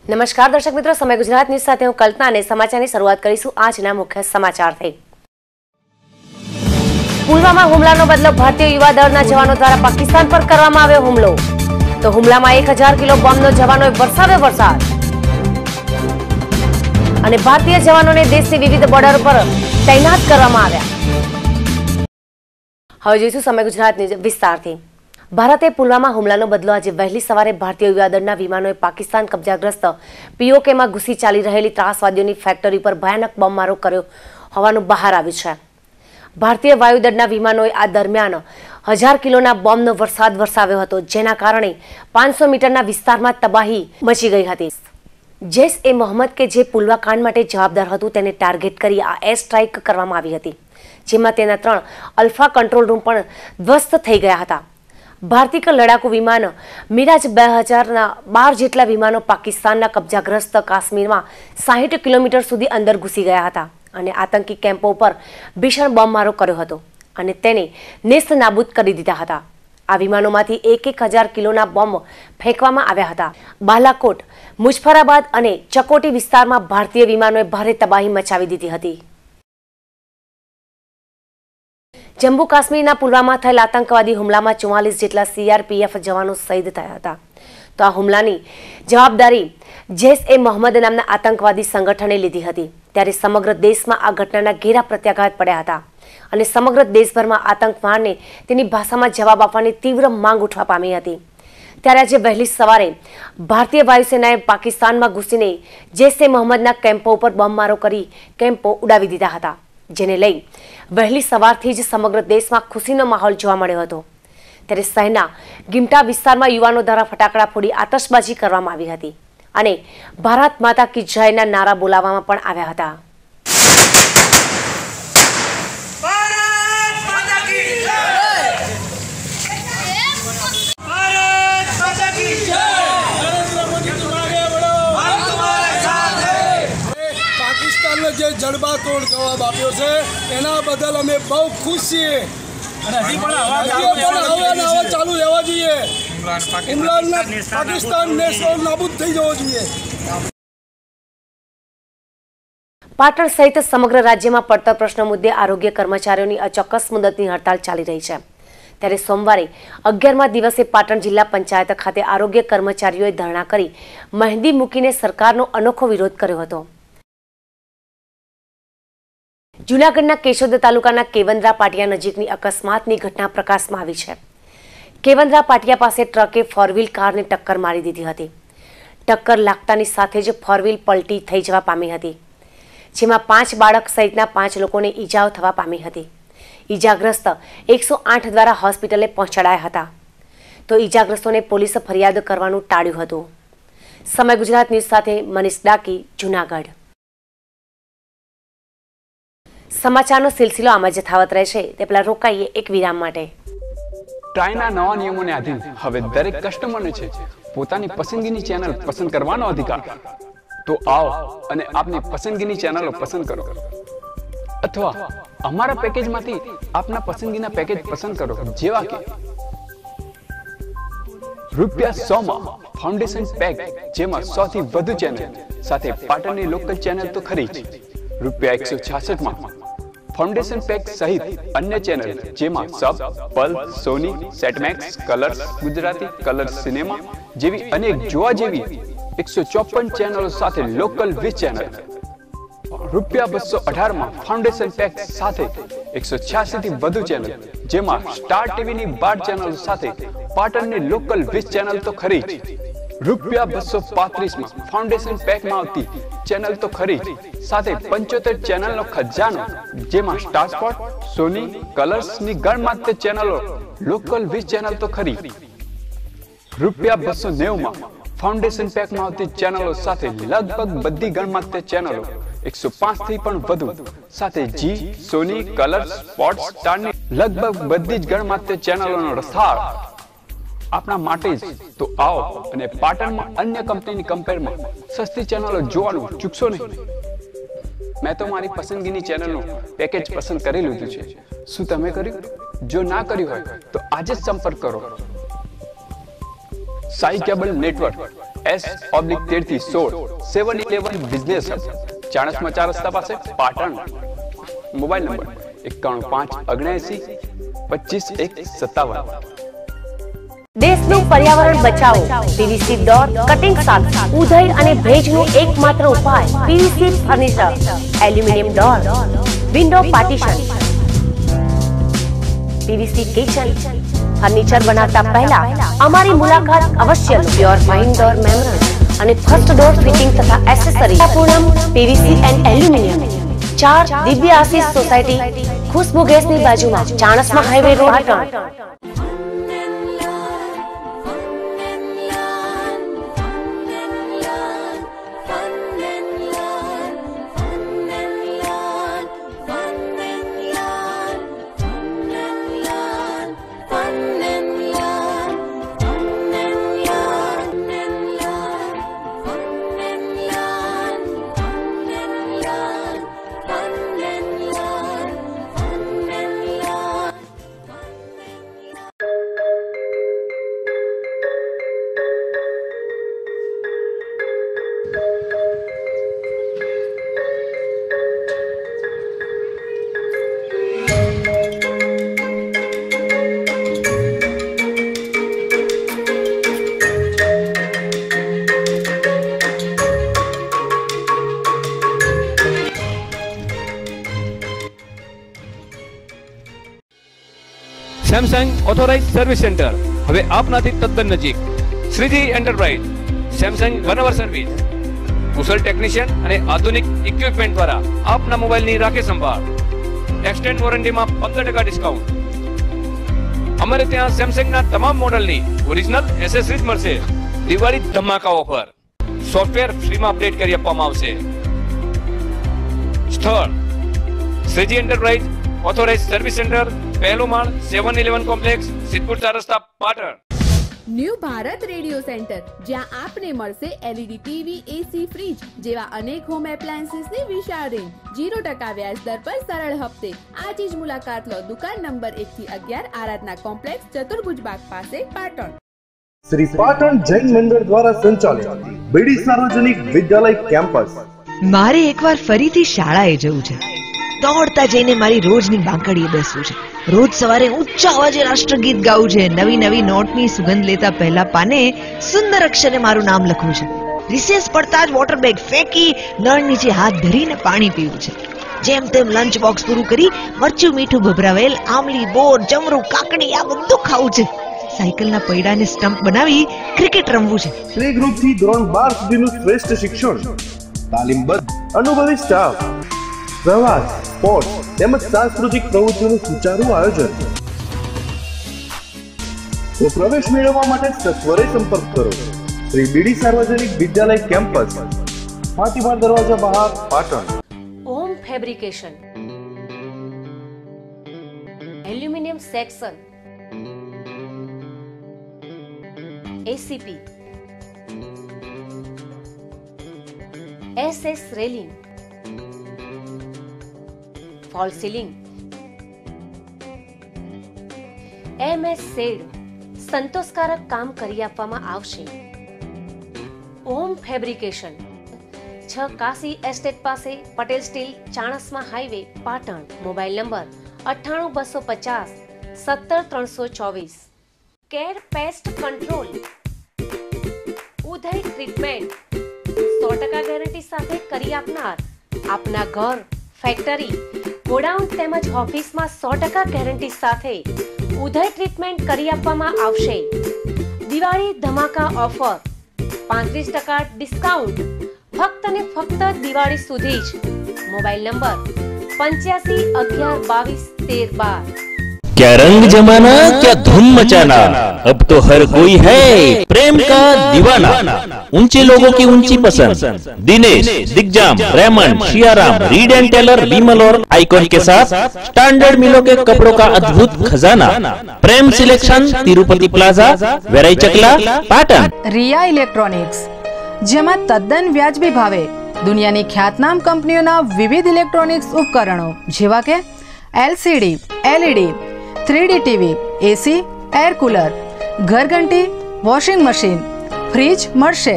નમસ્કાર દર્શક મિત્રો, સમય ગુજરાત ન્યૂઝ સાથે હું કલ્પના અને સમાચારની શરૂઆત કરીશું આજના મુખ્ય સમાચારથી। પુલવામા હુમલાનો બદલો ભારતીય યુવા દળના જવાનો દ્વારા પાકિસ્તાન પર કરવામાં આવ્યો હુમલો, તો હુમલામાં 1000 કિલો બોમ્બનો જવાનોએ વરસાવ્યો વરસાદ અને ભારતીય જવાનોને દેશની વિવિધ બોર્ડર પર તૈનાત કરવામાં આવ્યા। હવે જોઈશું સમય ગુજરાત ન્યૂઝ વિસ્તારથી। ભારતે પુલવામા હુમલાનો બદલો આજે વહેલી સવારે ભારતીય યુવા દળના વિમાનોએ પાકિસ્તાન કબજાગ્રસ્ત પીઓકેમાં ઘૂસી ચાલી રહેલી ત્રાસવાદીઓની ફેક્ટરી પર ભયાનક બોમ્બમારો કર્યો હોવાનું બહાર આવ્યું છે। ભારતીય વાયુદળના વિમાનોએ આ દરમિયાન 1000 કિલોના બોમ્બનો વરસાદ વરસાવ્યો હતો, જેના કારણે 500 મીટરના વિસ્તારમાં તબાહી મચી ગઈ હતી। જૈશ-એ-મોહમ્મદ કે જે પુલવામા કાંડ માટે જવાબદાર હતું તેને ટાર્ગેટ કરી આ એર સ્ટ્રાઇક કરવામાં આવી હતી, જેમાં તેના 3 અલ્ફા કંટ્રોલ રૂમ પણ ધ્વસ્ત થઈ ગયા હતા। ભારતીય લડાકુ વિમાન મિરાજ 2000ના 12 જેટલા વિમાનો પાકિસ્તાનના કબજાગ્રસ્ત કાશ્મીરમાં 60 કિલોમીટર સુધી અંદર ઘૂસી ગયા હતા અને આતંકી કેમ્પો પર ભીષણ બોમ્બમારો કર્યો હતો અને તેને નેસ્ત નાબૂદ કરી દીધા હતા। આ વિમાનોમાંથી 1000 કિલોના બોમ્બ ફેંકવામાં આવ્યા હતા। બાલાકોટ, મુઝફરાબાદ અને ચકોટી વિસ્તારમાં ભારતીય વિમાનોએ ભારે તબાહી મચાવી દીધી હતી। જમ્મુ કાશ્મીરના પુલવામા થયેલ આતંકવાદી હુમલામાં 44 જેટલા સીઆરપીએફ જવાનો શહીદ થયા હતા, તો આ હુમલાની જવાબદારી જૈશ-એ-મોહમ્મદ નામના આતંકવાદી સંગઠને લીધી હતી। ત્યારે સમગ્ર દેશમાં આ ઘટનાના ઘેરા પ્રત્યાઘાત પડ્યા હતા અને સમગ્ર દેશભરમાં આતંકવાદને તેની ભાષામાં જવાબ આપવાની તીવ્ર માંગ ઉઠવા પામી હતી। ત્યારે આજે વહેલી સવારે ભારતીય વાયુસેનાએ પાકિસ્તાનમાં ઘૂસીને જૈશ-એ-મોહમ્મદના કેમ્પો ઉપર બોમ્બમારો કરી કેમ્પો ઉડાવી દીધા હતા, જેને લઈ વહેલી સવારથી જ સમગ્ર દેશમાં ખુશીનો માહોલ જોવા મળ્યો હતો। ત્યારે શહેરના ગિમટા વિસ્તારમાં યુવાનો દ્વારા ફટાકડા ફોડી આતશબાજી કરવામાં આવી હતી અને ભારત માતા કી જયના નારા બોલાવવામાં પણ આવ્યા હતા। જે જડબાતોડ જવાબ આપ્યો છે એના બદલ અમે બહુ ખુશ છીએ અને હજી પણ આવા ચાલુ રહેવા જોઈએ। ઇમરાનના પાકિસ્તાન નેસ્તો નાબૂદ થઈ જવો જોઈએ। પાટણ સહિત સમગ્ર રાજ્યમાં પડતર પ્રશ્નો મુદ્દે આરોગ્ય કર્મચારીઓની અચોક્કસ મુદતની હડતાળ ચાલી રહી છે। ત્યારે સોમવારે 11મા દિવસે પાટણ જિલ્લા પંચાયત ખાતે આરોગ્ય કર્મચારીઓએ ધરણા કરી મહેંદી મૂકીને સરકારનો અનોખો વિરોધ કર્યો હતો। જૂનાગઢના કેશોદ તાલુકાના કેવંદરા પાટિયા નજીકની અકસ્માતની ઘટના પ્રકાશમાં આવી છે। કેવંદરા પાટિયા પાસે ટ્રકે 4વ્હીલ કારને ટક્કર મારી દીધી હતી। ટક્કર લાગતાની સાથે જ 4વ્હીલ પલટી થઈ જવા પામી હતી, જેમાં 5 બાળક સહિતના 5 લોકોને ઈજાઓ થવા પામી હતી। ઈજાગ્રસ્ત 108 દ્વારા હોસ્પિટલે પહોંચાડાયા હતા, તો ઈજાગ્રસ્તોને પોલીસે ફરિયાદ કરવાનું ટાળ્યું હતું। સમય ગુજરાત ન્યૂઝ સાથે મનીષ ડાકી, જૂનાગઢ। સમાચારનો સિલસિલો આમાં જથાવત રહેશે તે પહેલા રોકાઈએ એક વિરામ માટે। ટ્રાયના નવા નિયમોને આધીન હવે દરેક કસ્ટમરને છે પોતાની પસંદગીની ચેનલ પસંદ કરવાનો અધિકાર। તો આવો અને આપની પસંદગીની ચેનલો પસંદ કરો, અથવા અમારા પેકેજમાંથી આપના પસંદગીના પેકેજ પસંદ કરો, જેવા કે ₹100 માં ફાઉન્ડેશન પેક, જેમાં 100 થી વધુ ચેનલ સાથે પાટણની લોકલ ચેનલ તો ખરી જ। ₹166 માં ફાઉન્ડેશન પેક સહિત અન્ય ચેનલ, જેમાં સબ, પલ, સોની, સેટમેક્સ, કલર્સ ગુજરાતી, કલર્સ સિનેમા જેવી અનેક જોવા જેવી 154 ચેનલો સાથે લોકલ 20 ચેનલ। ₹218 માં ફાઉન્ડેશન પેક સાથે 186 થી વધુ ચેનલ, જેમાં સ્ટાર ટીવીની 12 ચેનલો સાથે પાટણની લોકલ 20 ચેનલ તો ખરી જ। ₹235 માં ફાઉન્ડેશન પેકમાં આવતી ચેનલ તો ખરી જ, સાથે 75 ચેનલનો ખજાનો, જેમાં સ્ટાર સ્પોર્ટ, સોની, કલર્સની ગણમાત્ર ચેનલો લોકલ 20 ચેનલ તો ખરી। ₹290 માં ફાઉન્ડેશન પેકમાં આવતી ચેનલો સાથે લગભગ બધી ગણમાત્ર ચેનલો 105 થી પણ વધુ સાથે જી, સોની, કલર્સ, સ્પોર્ટ સ્ટારની લગભગ બધી જ ગણમાત્ર ચેનલોનો રસાળ આપના માટે જ। તો આવો અને પાટણમાં અન્ય કંપનીની કમ્પેરમાં સસ્તી ચેનલો જોવાનું ચૂકશો નહીં। મેં તો મારી પસંદગીની ચેનલનું પેકેજ પસંદ કરી લીધું છે। શું તમે કર્યું? જો ના કર્યું હોય તો આજે જ સંપર્ક કરો। સાઈ કેબલ નેટવર્ક S/13 થી 16 711 બિઝનેસ હબ ચાણસ્મા 4 રસ્તા પાસે પાટણ. Mobile number 9159825157. દેશનું પર્યાવરણ બચાવો. પીવીસી ડોર કટિંગ સાથે ઉધઈ અને ભેજનું એકમાત્ર ઉપાય PVC furniture, aluminium door, window partition, PVC kitchen. Furniture બનાવતા પહેલા અમારી મુલાકાત અવશ્ય લો. પ્યોર ફાઇન ડોર મેમ્બ્રેન અને ફર્સ્ટ ડોર ફિટિંગ તથા accessory Poonam PVC and aluminium. 4 દિવ્ય આશીષ સોસાયટી, ખુશ્બુ ગેસની બાજુમાં, Chanasma highway road, Patan. Samsung authorise service centre હવે આપનાથી તદ્દન નજીક. શ્રીજી એન્ટરપ્રાઇઝ સેમસંગ 1 અવર સર્વિસ, કુશળ ટેકનિશિયન અને આધુનિક ઇક્વિપમેન્ટ દ્વારા આપના મોબાઈલની રાખે સંભાળ. Extend વોરંટીમાં 15% discount. અમારે ત્યાં સેમસંગના તમામ મોડેલની ઓરિજિનલ એસેસરીઝ મળશે. દિવાળી ધમાકા ઓફર. સોફ્ટવેર ફ્રીમાં અપડેટ કરી આપવામાં આવશે. સ્થળ Shriji enterprise authorise service centre, પહેલો માળ, 711 કોમ્પ્લેક્સ, સિદ્ધપુર 4 રસ્તા, Patan. New Bharat radio centre, જ્યાં આપને મળશે એલઈડી ટીવી, એસી, ફ્રીજ જેવા અનેક હોમ એપ્લાયન્સીસની વિશાળ રેન્જ. 0% વ્યાજ દર પર સરળ હપ્તે. આજે જ મુલાકાત લો. દુકાન નંબર 1 થી 11, આરાધના કોમ્પ્લેક્સ, ચતુર્ભુજ બાગ પાસે, પાટણ. શ્રી પાટણ જૈન મંડળ દ્વારા સંચાલિત બીડી સાર્વજનિક વિદ્યાલય કેમ્પસ. મારે એકવાર ફરીથી શાળાએ જવું છે. દોડતા જઈને મારી રોજની બાંકડીએ બેસવું છે. રોજ સવારે ઊંચા અવાજે રાષ્ટ્રગીત ગાવું છે. નવી નવી નોટની સુગંધ લેતા પહેલા પાને સુંદર અક્ષરે મારું નામ લખવું છે. રિસેસ પડતા જ વોટર બેગ ફેંકી નળ નીચે હાથ ધરીને પાણી પીવું છે. જેમ તેમ લંચ બોક્સ પૂરું કરી મરચું મીઠું ભભરાવેલ આમલી, બોર, જમરૂ, કાકડી આ બધું ખાવું છે. સાયકલના પૈડાને સ્ટમ્પ બનાવી ક્રિકેટ રમવું છે. પ્લે ગ્રુપ થી ધોરણ 12 સુધીનું શ્રેષ્ઠ શિક્ષણ, તાલીમબદ્ધ અનુભવી સ્ટાફ, પ્રવાસ, સ્પોર્ટ્સ તેમજ સાંસ્કૃતિક પ્રવૃત્તિઓનું સુચારું આયોજન. તો પ્રવેશ મેળવવા માટે સત્વરે સંપર્ક કરો. શ્રી બીડી સાર્વજનિક વિદ્યાલય કેમ્પસ, ફાટીમાર દરવાજા બહાર, Patan. Home fabrication, aluminium section, ACP, SS railing, false ceiling, MS shed સંતોષકારક કામ કરી આપવામાં આવશે. હોમ ફેબ્રિકેશન 6 કાશી એસ્ટેટ પાસે, Patel steel, Chanasma highway, Patan. Mobile number 98250 17324. Care pest control, ઉધઈ ટ્રીટમેન્ટ 100% ગેરંટી સાથે કરી આપનાર. આપના ઘર, ફેક્ટરી, ગોડાઉન તેમજ ઓફિસમાં 100% ગેરંટી સાથે ઉધઈ ટ્રીટમેન્ટ કરી આપવામાં આવશે. દિવાળી ધમાકા ઓફર, 35% ડિસ્કાઉન્ટ ફક્ત ને ફક્ત દિવાળી સુધી જ. Mobile number 8511221312. क्या रंग जमाना, क्या धूम मचाना, अब तो हर कोई है प्रेम का दीवाना. ऊंचे लोगों की ऊंची पसंद, Dinesh, Digjam, Raymond, Siyaram, Reid and Taylor, Vimal और आइकॉन के साथ स्टैंडर्ड मिलों के कपड़ों का अद्भुत खजाना. प्रेम सिलेक्शन, तिरुपति प्लाजा, वेराई चकला, पाटन. रिया इलेक्ट्रॉनिक्स, જેમાં તદ્દન વ્યાજબી ભાવે દુનિયાની ખ્યાતનામ કંપનીઓના વિવિધ ઇલેક્ટ્રોનિક્સ ઉપકરણો જેવા કે LCD, LED, 3D TV, AC, air cooler, ઘરઘંટી, વોશિંગ મશીન, ફ્રીજ મળશે.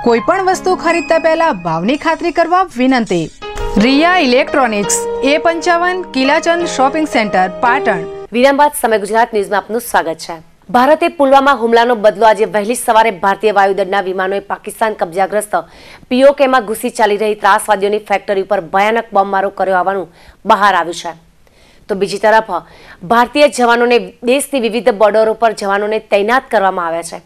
કોઈ પણ વસ્તુ ખરીદતા પહેલા ભાવની ખાતરી કરવા વિનંતી. Riya electronics, A55 Kilachand shopping centre, Patan. વિરામ બાદ સમય ગુજરાત ન્યૂઝમાં આપનું સ્વાગત છે. ભારતે પુલવામા હુમલાનો બદલો આજે વહેલી સવારે ભારતીય વાયુદળના વિમાનોએ પાકિસ્તાન કબજાગ્રસ્ત POKમાં ઘૂસી ચાલી રહી ત્રાસવાદીઓની ફેક્ટરી પર ભયાનક બોમ્બમારો કર્યો હોવાનું બહાર આવ્યું છે. તો બીજી તરફ ભારતીય જવાનોને દેશની વિવિધ બોર્ડરો પર જવાનોને તૈનાત કરવામાં આવ્યા છે.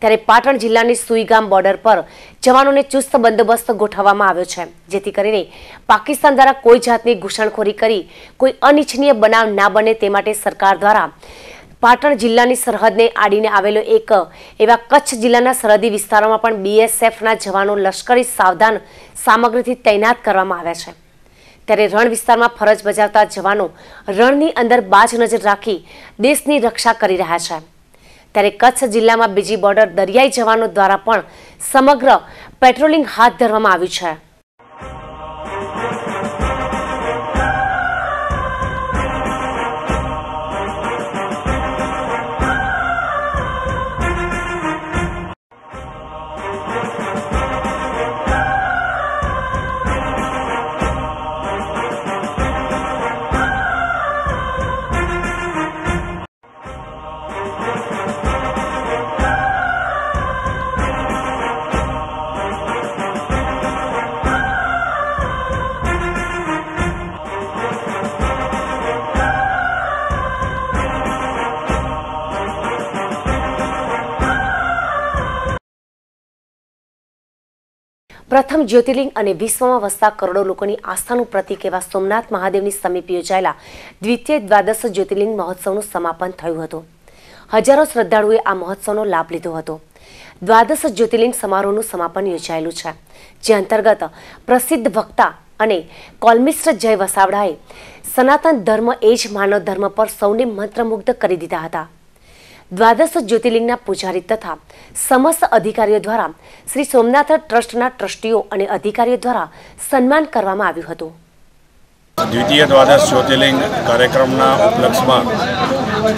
ત્યારે પાટણ જિલ્લાની સુઈગામ બોર્ડર પર જવાનોને ચુસ્ત બંદોબસ્ત ગોઠવવામાં આવ્યો છે, જેથી કરીને પાકિસ્તાન દ્વારા કોઈ જાતની ઘૂસણખોરી કરી કોઈ અનિચ્છનીય બનાવ ના બને તે માટે સરકાર દ્વારા પાટણ જિલ્લાની સરહદને આડીને આવેલો એક એવા કચ્છ જિલ્લાના સરહદી વિસ્તારોમાં પણ BSFના જવાનો લશ્કરી સાવધાન સામગ્રીથી તૈનાત કરવામાં આવ્યા છે. ત્યારે રણ વિસ્તારમાં ફરજ બજાવતા જવાનો રણની અંદર બાજ નજર રાખી દેશની રક્ષા કરી રહ્યા છે. ત્યારે કચ્છ જિલ્લામાં બીજી બોર્ડર દરિયાઈ જવાનો દ્વારા પણ સમગ્ર પેટ્રોલિંગ હાથ ધરવામાં આવ્યું છે. પ્રથમ જ્યોતિર્લિંગ અને વિશ્વમાં વસતા કરોડો લોકોની આસ્થાનું પ્રતીક એવા સોમનાથ મહાદેવની સમીપ યોજાયેલા દ્વિતીય દ્વાદશ જ્યોતિર્લિંગ મહોત્સવનું સમાપન થયું હતું. હજારો શ્રદ્ધાળુઓએ આ મહોત્સવનો લાભ લીધો હતો. દ્વાદશ જ્યોતિર્લિંગ સમારોહનું સમાપન યોજાયેલું છે, જે અંતર્ગત પ્રસિદ્ધ વક્તા અને કોલમિસ્ટ જય વસાવડાએ સનાતન ધર્મ એ જ માનવ ધર્મ પર સૌને મંત્રમુગ્ધ કરી દીધા હતા. દ્વાદશ જ્યોતિર્લિંગના પૂજારી તથા સમસ્ત અધિકારીઓ દ્વારા શ્રી સોમનાથ ટ્રસ્ટના ટ્રસ્ટીઓ અને અધિકારીઓ દ્વારા સન્માન કરવામાં આવ્યું હતું. દ્વિતીય દ્વાદશ જ્યોતિર્લિંગ કાર્યક્રમના ઉપલક્ષમાં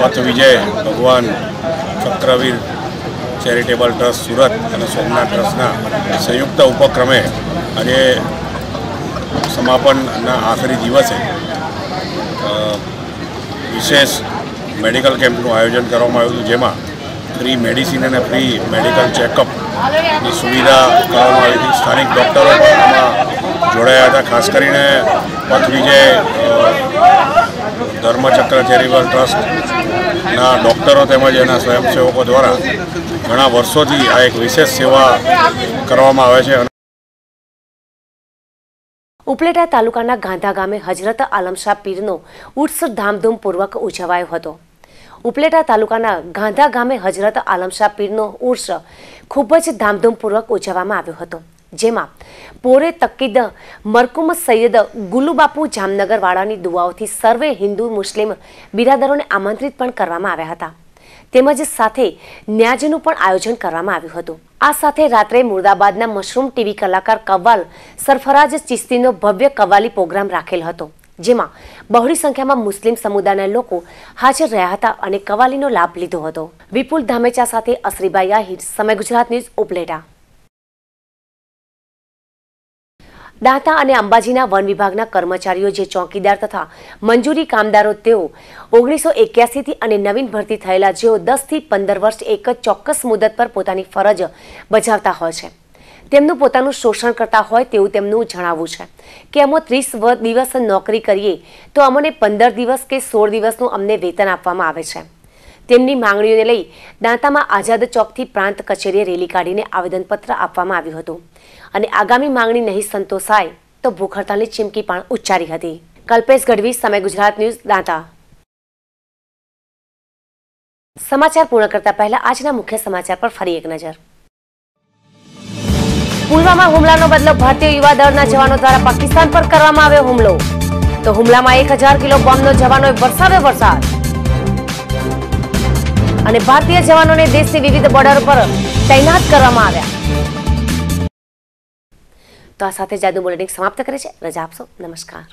પથ વિજય ભગવાન ચક્રવીર ચેરિટેબલ ટ્રસ્ટ સુરત અને સોમનાથ ટ્રસ્ટના સંયુક્ત ઉપક્રમે આજે સમાપનના આખરી દિવસે વિશેષ મેડિકલ કેમ્પનું આયોજન કરવામાં આવ્યું હતું, જેમાં ફ્રી મેડિસિન અને ફ્રી મેડિકલ ચેકઅપની સુવિધા કરવામાં આવી હતી. સ્થાનિક ડૉક્ટરો પણ આમાં જોડાયા હતા. ખાસ કરીને પથ વિજય ધર્મચક્ર ચેરિટેબલ ટ્રસ્ટના ડૉક્ટરો તેમજ એના સ્વયંસેવકો દ્વારા ઘણા વર્ષોથી આ એક વિશેષ સેવા કરવામાં આવે છે. ઉપલેટા તાલુકાના ગાંધા ગામે હજરત આલમશાહ પીરનો ઉર્સ ધામધૂમપૂર્વક ઉજવાયો હતો. ઉપલેટા તાલુકાના ગાંધા ગામે હજરત આલમશાહ પીરનો ઉર્સ ખૂબ જ ધામધૂમપૂર્વક ઉજવવામાં આવ્યો હતો, જેમાં પોરે તકીદ મરકુમ સૈયદ ગુલુબાપુ જામનગરવાળાની દુઆઓથી સર્વે હિન્દુ મુસ્લિમ બિરાદરોને આમંત્રિત પણ કરવામાં આવ્યા હતા. તેમજ સાથે ન્યાજનું પણ આયોજન કરવામાં આવ્યું હતું. આ સાથે રાત્રે મુર્દાબાદના મશરૂમ ટીવી કલાકાર કવ્વાલ સરફરાજ ચિસ્તીનો ભવ્ય કવ્વાલી પ્રોગ્રામ રાખેલ હતો, જેમાં બહોળી સંખ્યામાં મુસ્લિમ સમુદાયના લોકો હાજર રહ્યા હતા અને કવ્વાલીનો લાભ લીધો હતો. વિપુલ ધામેચા સાથે અસરીબાઈ આહિર, સમય ગુજરાત ન્યૂઝ, ઉપલેટા. દાંતા અને અંબાજીના વન વિભાગના કર્મચારીઓ જે ચોકીદાર તથા મંજૂરી કામદારો તેઓ 1981થી અને નવીન ભરતી થયેલા જેઓ 10 થી 15 વર્ષ એક જ ચોક્કસ મુદત પર પોતાની ફરજ બજાવતા હોય છે, તેમનું પોતાનું શોષણ કરતા હોય તેવું તેમનું જણાવવું છે કે અમે 30 દિવસ નોકરી કરીએ તો અમને 15 દિવસ કે 16 દિવસનું અમને વેતન આપવામાં આવે છે. તેમની માંગણીઓને લઈ દાંતામાં આઝાદ ચોકથી પ્રાંત કચેરીએ રેલી કાઢીને આવેદનપત્ર આપવામાં આવ્યું હતું અને આગામી માંગણી નહીં સંતોષાય તો ભૂખ હડતાલની ચીમકી પણ ઉચ્ચારી હતી. કલ્પેશ ગઢવી, સમય ગુજરાત ન્યૂઝ, દાંતા. સમાચાર પૂર્ણ કરતા પહેલા આજના મુખ્ય સમાચાર પર ફરી એક નજર. પુલવામા હુમલાનો બદલો ભારતીય યુવા દળના જવાનો દ્વારા પાકિસ્તાન પર કરવામાં આવ્યો હુમલો. તો હુમલામાં 1000 કિલો બોમ્બનો જવાનોએ વરસાવ્યો વરસાદ. અને ભારતીય જવાનોને દેશની વિવિધ બોર્ડર પર તૈનાત કરવામાં આવ્યા. તો આ સાથે જાદુ બુલેટિન સમાપ્ત કરે છે. રજા આપશો. નમસ્કાર.